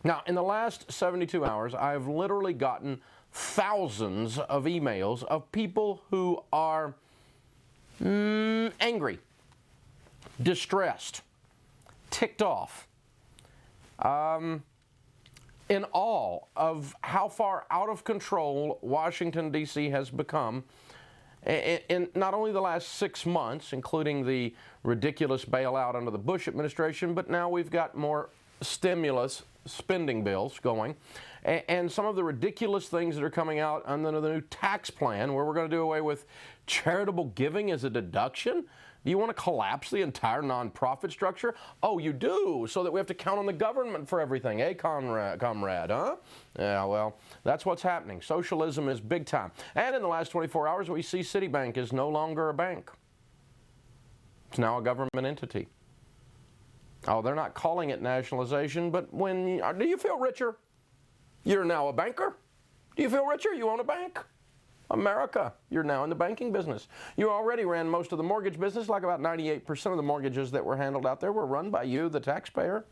Now, in the last 72 hours, I've literally gotten thousands of emails of people who are angry, distressed, ticked off, in awe of how far out of control Washington, D.C. has become in not only the last 6 months, including the ridiculous bailout under the Bush administration, but now we've got more stimulus spending bills going, and some of the ridiculous things that are coming out under the new tax plan where we're going to do away with charitable giving as a deduction. Do you want to collapse the entire nonprofit structure? Oh, you do, so that we have to count on the government for everything, eh, comrade, huh? Yeah, well, that's what's happening. Socialism is big time. And in the last 24 hours, we see Citibank is no longer a bank. It's now a government entity. Oh, they're not calling it nationalization, but do you feel richer? You're now a banker. Do you feel richer? You own a bank. America, you're now in the banking business. You already ran most of the mortgage business, like about 98% of the mortgages that were handled out there were run by you, the taxpayer,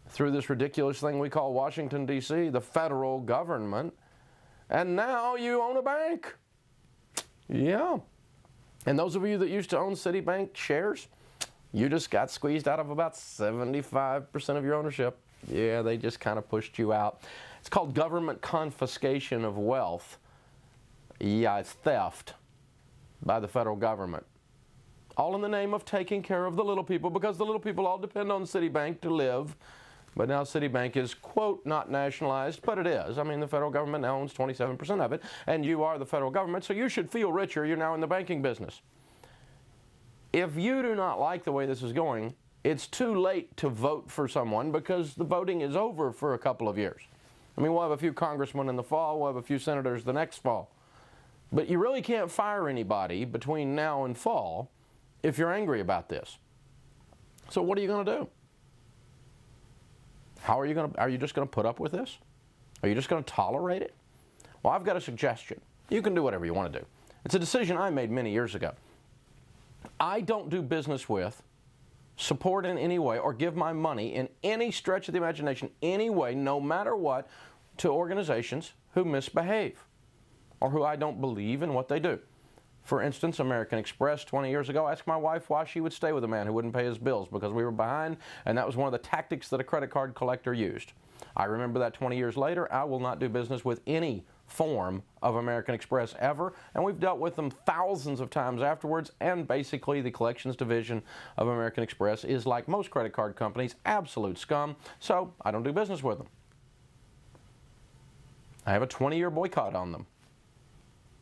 through this ridiculous thing we call Washington, D.C., the federal government. And now you own a bank. Yeah. And those of you that used to own Citibank shares, you just got squeezed out of about 75% of your ownership. Yeah, they just kind of pushed you out. It's called government confiscation of wealth. Yeah, it's theft by the federal government. All in the name of taking care of the little people, because the little people all depend on Citibank to live. But now Citibank is, quote, not nationalized, but it is. I mean, the federal government now owns 27% of it, and you are the federal government, so you should feel richer. You're now in the banking business. If you do not like the way this is going, it's too late to vote for someone because the voting is over for a couple of years. I mean, we'll have a few congressmen in the fall, we'll have a few senators the next fall. But you really can't fire anybody between now and fall if you're angry about this. So what are you going to do? Are you just going to put up with this? Are you just going to tolerate it? Well, I've got a suggestion. You can do whatever you want to do. It's a decision I made many years ago. I don't do business with, support in any way, or give my money in any stretch of the imagination, any way, no matter what, to organizations who misbehave or who I don't believe in what they do. For instance, American Express 20 years ago asked my wife why she would stay with a man who wouldn't pay his bills because we were behind, and that was one of the tactics that a credit card collector used. I remember that 20 years later. I will not do business with any form of American Express ever, and we've dealt with them thousands of times afterwards, and basically the collections division of American Express is, like most credit card companies, absolute scum, so I don't do business with them. I have a 20-year boycott on them.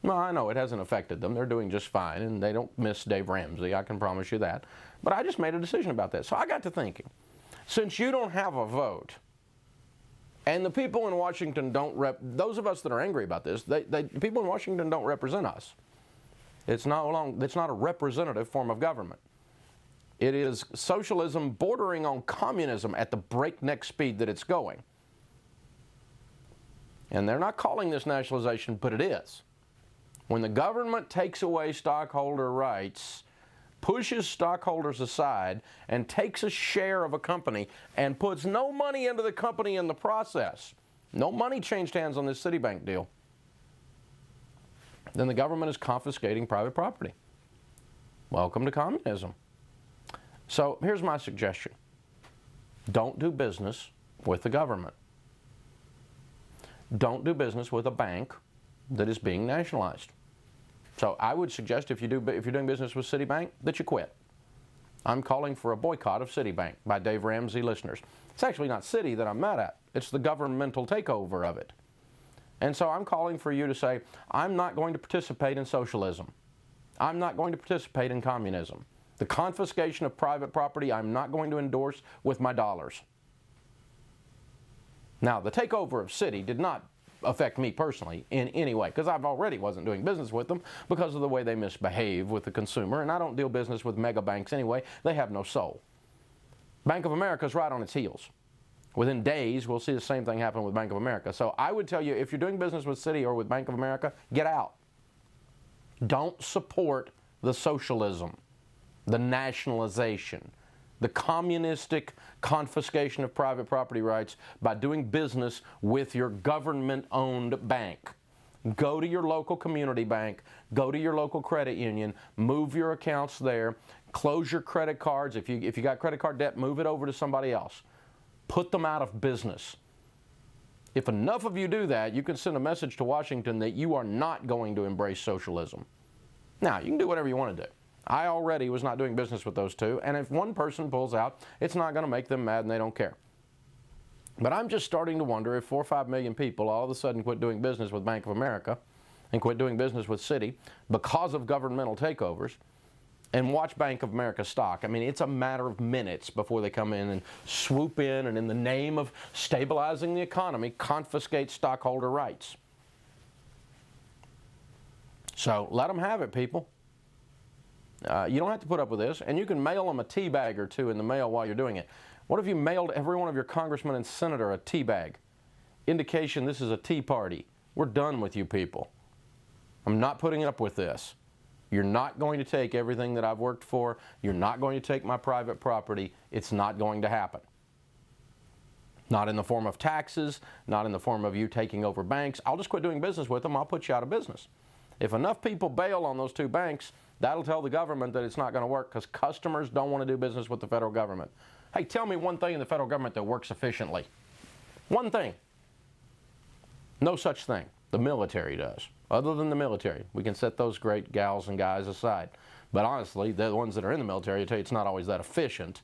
Well, I know it hasn't affected them. They're doing just fine, and they don't miss Dave Ramsey, I can promise you that. But I just made a decision about that. So I got to thinking, since you don't have a vote, and the people in Washington those of us that are angry about this, the people in Washington don't represent us. It's not a representative form of government. It is socialism bordering on communism at the breakneck speed that it's going. And they're not calling this nationalization, but it is. When the government takes away stockholder rights, pushes stockholders aside, and takes a share of a company and puts no money into the company in the process, no money changed hands on this Citibank deal, then the government is confiscating private property. Welcome to communism. So here's my suggestion. Don't do business with the government. Don't do business with a bank that is being nationalized. So I would suggest if you're doing business with Citibank, that you quit. I'm calling for a boycott of Citibank by Dave Ramsey listeners. It's actually not Citi that I'm mad at. It's the governmental takeover of it. And so I'm calling for you to say, I'm not going to participate in socialism. I'm not going to participate in communism. The confiscation of private property, I'm not going to endorse with my dollars. Now, the takeover of Citi did not affect me personally in any way, because I've already wasn't doing business with them because of the way they misbehave with the consumer, and I don't deal business with mega banks anyway. They have no soul. Bank of America is right on its heels. Within days, we'll see the same thing happen with Bank of America. So I would tell you, if you're doing business with Citi or with Bank of America, get out. Don't support the socialism, the nationalization. the communistic confiscation of private property rights by doing business with your government-owned bank. Go to your local community bank, go to your local credit union, move your accounts there, close your credit cards. If you got credit card debt, move it over to somebody else. Put them out of business. If enough of you do that, you can send a message to Washington that you are not going to embrace socialism. Now, you can do whatever you want to do. I already was not doing business with those two, and if one person pulls out, it's not going to make them mad and they don't care. But I'm just starting to wonder if 4 or 5 million people all of a sudden quit doing business with Bank of America and quit doing business with Citi because of governmental takeovers and watch Bank of America stock. I mean, it's a matter of minutes before they come in and swoop in and in the name of stabilizing the economy, confiscate stockholder rights. So let them have it, people. You don't have to put up with this, and you can mail them a tea bag or two in the mail while you're doing it. What if you mailed every one of your congressman and senator a tea bag? Indication this is a tea party. We're done with you people. I'm not putting up with this. You're not going to take everything that I've worked for. You're not going to take my private property. It's not going to happen. Not in the form of taxes, not in the form of you taking over banks. I'll just quit doing business with them. I'll put you out of business. If enough people bail on those two banks, that'll tell the government that it's not going to work because customers don't want to do business with the federal government. Hey, tell me one thing in the federal government that works efficiently. One thing. No such thing. The military does. Other than the military, we can set those great gals and guys aside. But honestly, the ones that are in the military, I tell you, it's not always that efficient.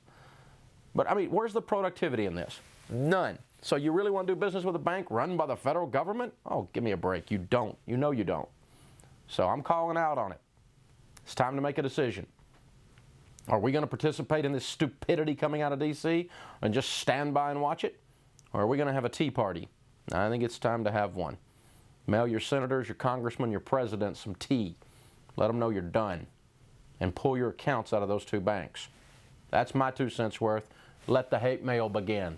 But I mean, where's the productivity in this? None. So you really want to do business with a bank run by the federal government? Oh, give me a break. You don't. You know you don't. So I'm calling out on it. It's time to make a decision. Are we going to participate in this stupidity coming out of D.C. and just stand by and watch it? Or are we going to have a tea party? I think it's time to have one. Mail your senators, your congressmen, your presidents some tea. Let them know you're done. And pull your accounts out of those two banks. That's my 2 cents worth. Let the hate mail begin.